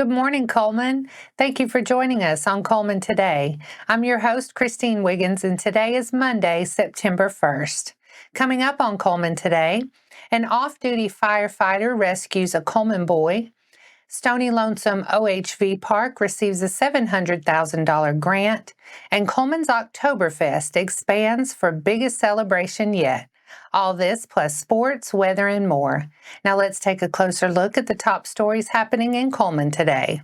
Good morning, Cullman. Thank you for joining us on Cullman Today. I'm your host, Christine Wiggins, and today is Monday, September 1st. Coming up on Cullman Today, an off-duty firefighter rescues a Cullman boy. Stony Lonesome OHV Park receives a $700,000 grant, and Cullman's Oktoberfest expands for biggest celebration yet. All this plus sports, weather, and more. Now let's take a closer look at the top stories happening in Cullman today.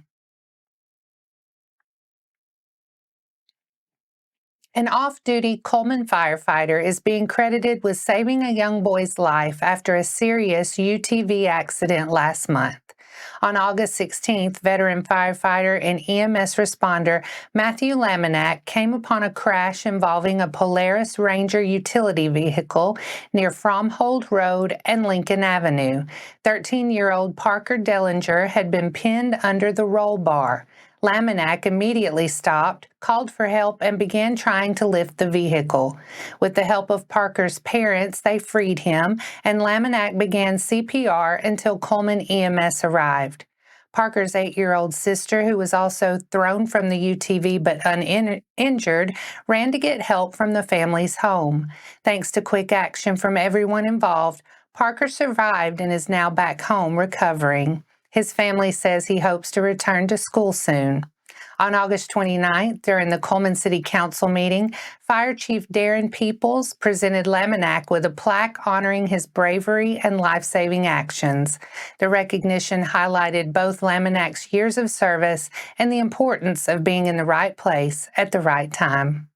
An off-duty Cullman firefighter is being credited with saving a young boy's life after a serious UTV accident last month. On August 16th, veteran firefighter and EMS responder Matthew Laminack came upon a crash involving a Polaris Ranger utility vehicle near Fromhold Road and Lincoln Avenue. 13-year-old Parker Dellinger had been pinned under the roll bar. Laminack immediately stopped, called for help, and began trying to lift the vehicle. With the help of Parker's parents, they freed him, and Laminack began CPR until Cullman EMS arrived. Parker's 8-year-old sister, who was also thrown from the UTV but uninjured, ran to get help from the family's home. Thanks to quick action from everyone involved, Parker survived and is now back home recovering. His family says he hopes to return to school soon. On August 29th, during the Cullman City Council meeting, Fire Chief Darren Peeples presented Laminack with a plaque honoring his bravery and life-saving actions. The recognition highlighted both Laminack's years of service and the importance of being in the right place at the right time.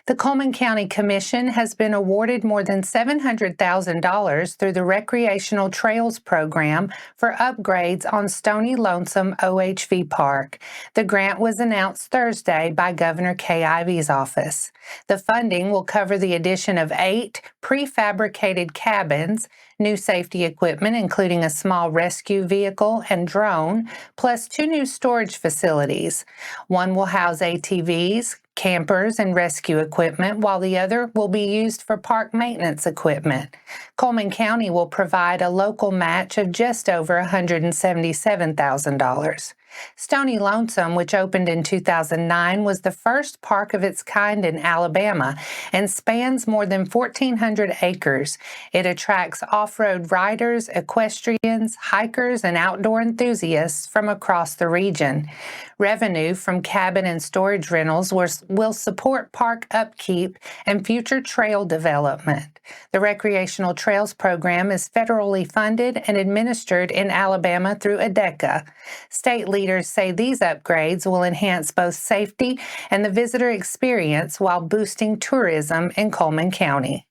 The Cullman County Commission has been awarded more than $700,000 through the Recreational Trails program for upgrades on Stony Lonesome OHV Park. The grant was announced Thursday by Governor Kay Ivey's office. The funding will cover the addition of 8 prefabricated cabins, new safety equipment, including a small rescue vehicle and drone, plus 2 new storage facilities. One will house ATVs, campers, and rescue equipment, while the other will be used for park maintenance equipment. Cullman County will provide a local match of just over $177,000. Stony Lonesome, which opened in 2009, was the first park of its kind in Alabama and spans more than 1,400 acres. It attracts off-road riders, equestrians, hikers, and outdoor enthusiasts from across the region. Revenue from cabin and storage rentals will support park upkeep and future trail development. The Recreational Trails program is federally funded and administered in Alabama through ADECA. State leaders say these upgrades will enhance both safety and the visitor experience while boosting tourism in Cullman County.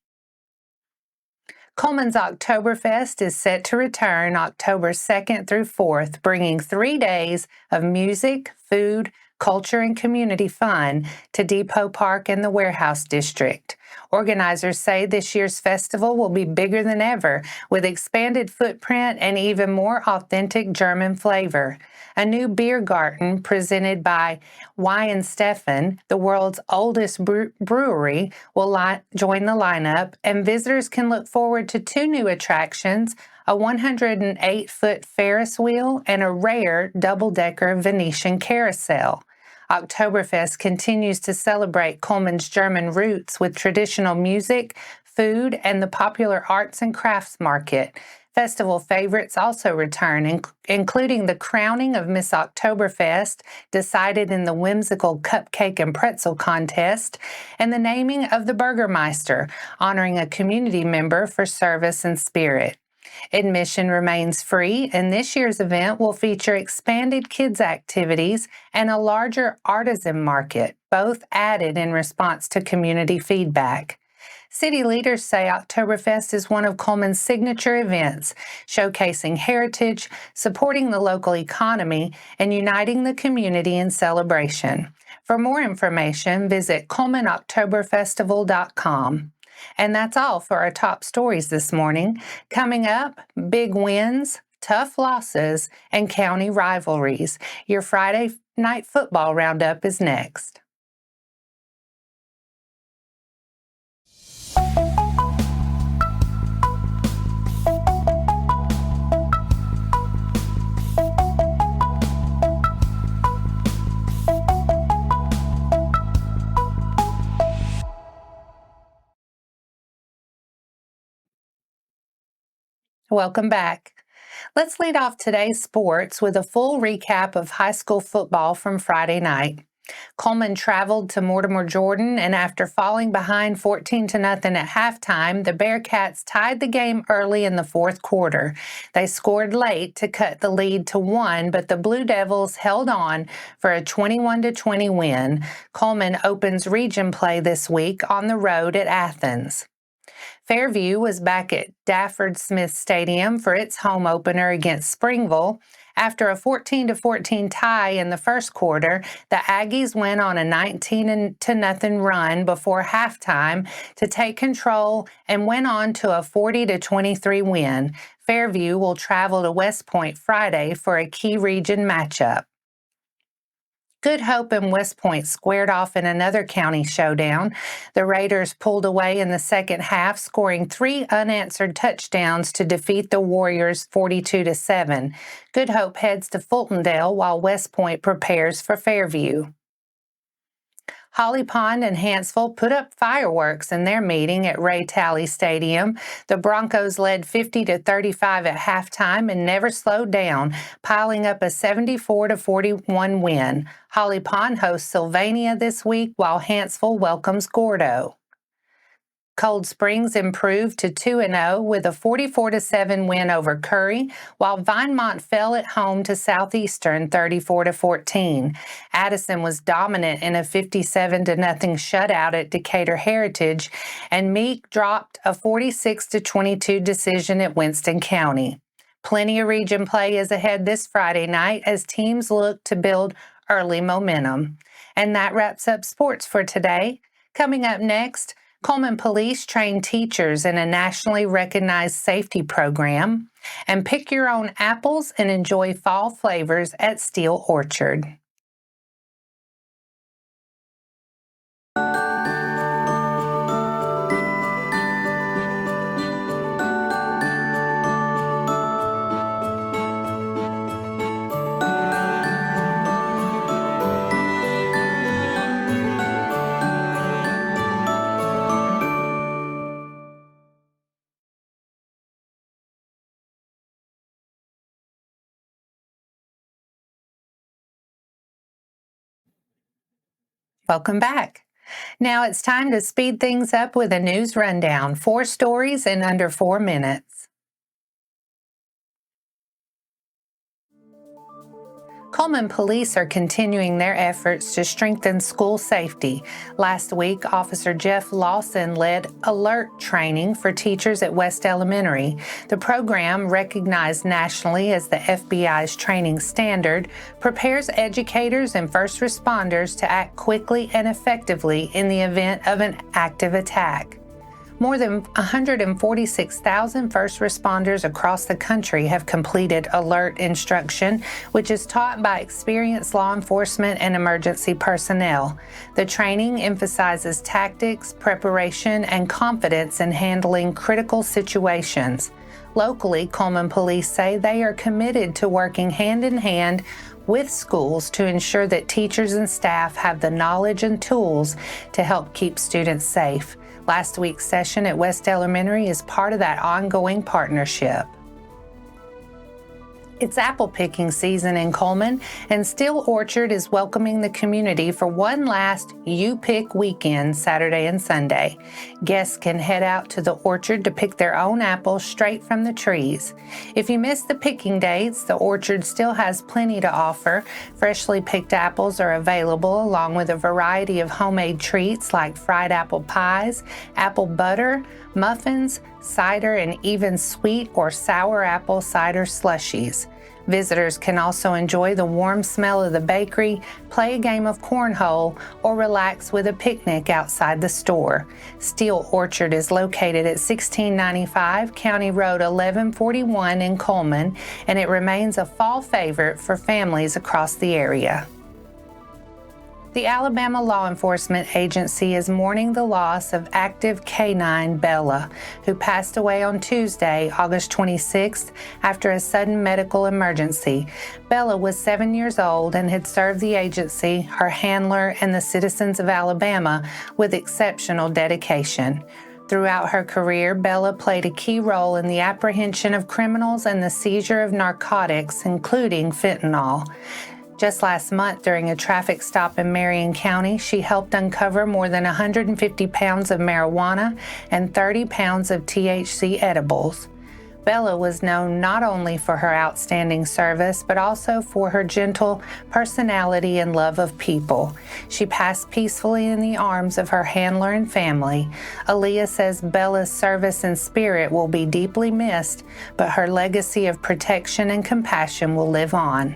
Cullman's Oktoberfest is set to return October 2nd through 4th, bringing 3 days of music, food, culture, and community fun to Depot Park and the Warehouse District. Organizers say this year's festival will be bigger than ever, with expanded footprint and even more authentic German flavor. A new biergarten presented by Weihenstephan, the world's oldest brewery, will join the lineup, and visitors can look forward to 2 new attractions, a 108-foot Ferris wheel and a rare double-decker Venetian carousel. Oktoberfest continues to celebrate Cullman's German roots with traditional music, food, and the popular arts and crafts market. Festival favorites also return, including the crowning of Miss Oktoberfest, decided in the whimsical cupcake and pretzel contest, and the naming of the Burgermeister, honoring a community member for service and spirit. Admission remains free, and this year's event will feature expanded kids' activities and a larger artisan market, both added in response to community feedback. City leaders say Oktoberfest is one of Cullman's signature events, showcasing heritage, supporting the local economy, and uniting the community in celebration. For more information, visit CullmanOktoberFestival.com. And that's all for our top stories this morning. Coming up, big wins, tough losses, and county rivalries. Your Friday night football roundup is next. Welcome back. Let's lead off today's sports with a full recap of high school football from Friday night. Cullman traveled to Mortimer, Jordan, and after falling behind 14-0 at halftime, the Bearcats tied the game early in the fourth quarter. They scored late to cut the lead to 1, but the Blue Devils held on for a 21-20 win. Cullman opens region play this week on the road at Athens. Fairview was back at Dafford Smith Stadium for its home opener against Springville. After a 14-14 tie in the first quarter, the Aggies went on a 19-0 run before halftime to take control and went on to a 40-23 win. Fairview will travel to West Point Friday for a key region matchup. Good Hope and West Point squared off in another county showdown. The Raiders pulled away in the second half, scoring 3 unanswered touchdowns to defeat the Warriors 42-7. Good Hope heads to Fultondale while West Point prepares for Fairview. Holly Pond and Hanceville put up fireworks in their meeting at Ray Talley Stadium. The Broncos led 50-35 at halftime and never slowed down, piling up a 74-41 win. Holly Pond hosts Sylvania this week while Hanceville welcomes Gordo. Cold Springs improved to 2-0 with a 44-7 win over Curry, while Vinemont fell at home to Southeastern 34-14. Addison was dominant in a 57-0 shutout at Decatur Heritage, and Meek dropped a 46-22 decision at Winston County. Plenty of region play is ahead this Friday night as teams look to build early momentum. And that wraps up sports for today. Coming up next, Cullman Police train teachers in a nationally recognized safety program, and pick your own apples and enjoy fall flavors at Steele Orchard. Welcome back. Now it's time to speed things up with a news rundown. 4 stories in under 4 minutes. Cullman police are continuing their efforts to strengthen school safety. Last week, Officer Jeff Lawson led ALERRT training for teachers at West Elementary. The program, recognized nationally as the FBI's training standard, prepares educators and first responders to act quickly and effectively in the event of an active attack. More than 146,000 first responders across the country have completed ALERRT instruction, which is taught by experienced law enforcement and emergency personnel. The training emphasizes tactics, preparation, and confidence in handling critical situations. Locally, Cullman police say they are committed to working hand in hand with schools to ensure that teachers and staff have the knowledge and tools to help keep students safe. Last week's session at West Elementary is part of that ongoing partnership. It's apple picking season in Cullman, and Steele Orchard is welcoming the community for one last You Pick weekend, Saturday and Sunday. Guests can head out to the orchard to pick their own apples straight from the trees. If you miss the picking dates, the orchard still has plenty to offer. Freshly picked apples are available along with a variety of homemade treats like fried apple pies, apple butter, muffins, cider, and even sweet or sour apple cider slushies. Visitors can also enjoy the warm smell of the bakery, play a game of cornhole, or relax with a picnic outside the store. Steele Orchard is located at 1695 County Road 1141 in Cullman, and it remains a fall favorite for families across the area. The Alabama Law Enforcement Agency is mourning the loss of active canine Bella, who passed away on Tuesday, August 26th, after a sudden medical emergency. Bella was 7 years old and had served the agency, her handler, and the citizens of Alabama with exceptional dedication. Throughout her career, Bella played a key role in the apprehension of criminals and the seizure of narcotics, including fentanyl. Just last month, during a traffic stop in Marion County, she helped uncover more than 150 pounds of marijuana and 30 pounds of THC edibles. Bella was known not only for her outstanding service, but also for her gentle personality and love of people. She passed peacefully in the arms of her handler and family. ALEA says Bella's service and spirit will be deeply missed, but her legacy of protection and compassion will live on.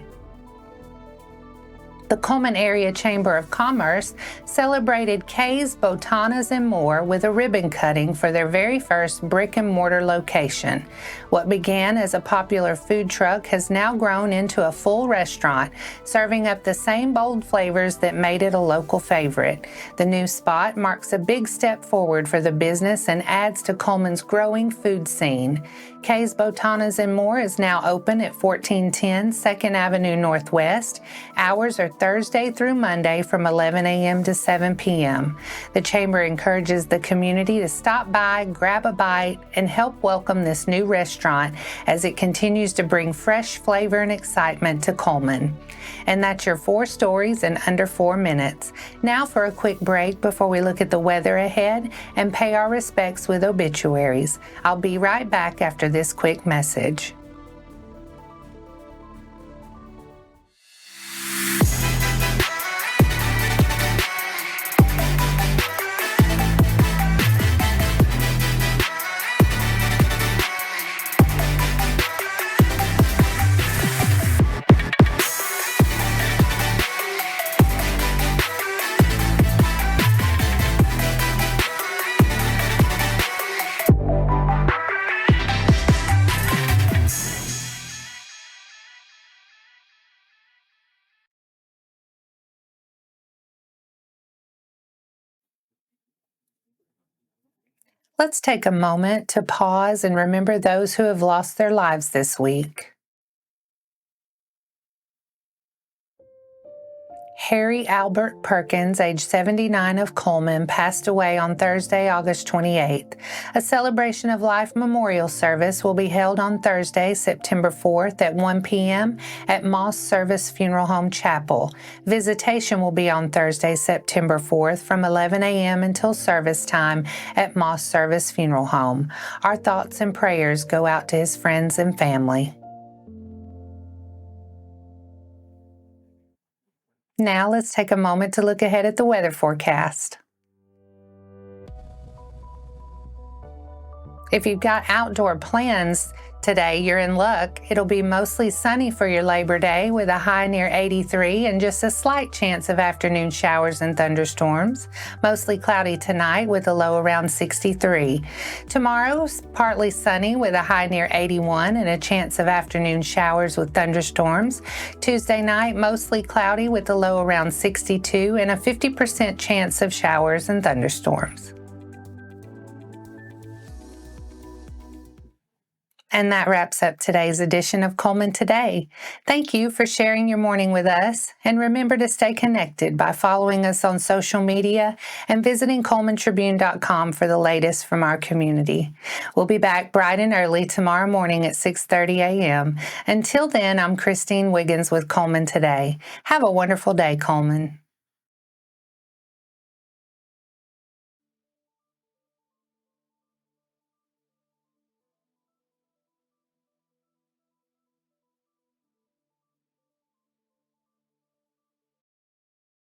The Cullman Area Chamber of Commerce celebrated Kay's Botanas More with a ribbon cutting for their very first brick-and-mortar location. What began as a popular food truck has now grown into a full restaurant, serving up the same bold flavors that made it a local favorite. The new spot marks a big step forward for the business and adds to Cullman's growing food scene. Kay's Botanas More is now open at 1410 2nd Avenue Northwest. Hours are Thursday through Monday from 11 a.m. to 7 p.m. The Chamber encourages the community to stop by, grab a bite, and help welcome this new restaurant as it continues to bring fresh flavor and excitement to Cullman. And that's your 4 stories in under 4 minutes. Now for a quick break before we look at the weather ahead and pay our respects with obituaries. I'll be right back after this quick message. Let's take a moment to pause and remember those who have lost their lives this week. Harry Albert Perkins, age 79 of Cullman, passed away on Thursday, August 28th. A celebration of life memorial service will be held on Thursday, September 4th at 1 p.m. at Moss Service Funeral Home Chapel. Visitation will be on Thursday, September 4th from 11 a.m. until service time at Moss Service Funeral Home. Our thoughts and prayers go out to his friends and family. Now let's take a moment to look ahead at the weather forecast. If you've got outdoor plans today, you're in luck. It'll be mostly sunny for your Labor Day with a high near 83 and just a slight chance of afternoon showers and thunderstorms. Mostly cloudy tonight with a low around 63. Tomorrow's partly sunny with a high near 81 and a chance of afternoon showers with thunderstorms. Tuesday night, mostly cloudy with a low around 62 and a 50% chance of showers and thunderstorms. And that wraps up today's edition of Cullman Today. Thank you for sharing your morning with us. And remember to stay connected by following us on social media and visiting CullmanTribune.com for the latest from our community. We'll be back bright and early tomorrow morning at 6:30 a.m. Until then, I'm Christine Wiggins with Cullman Today. Have a wonderful day, Cullman.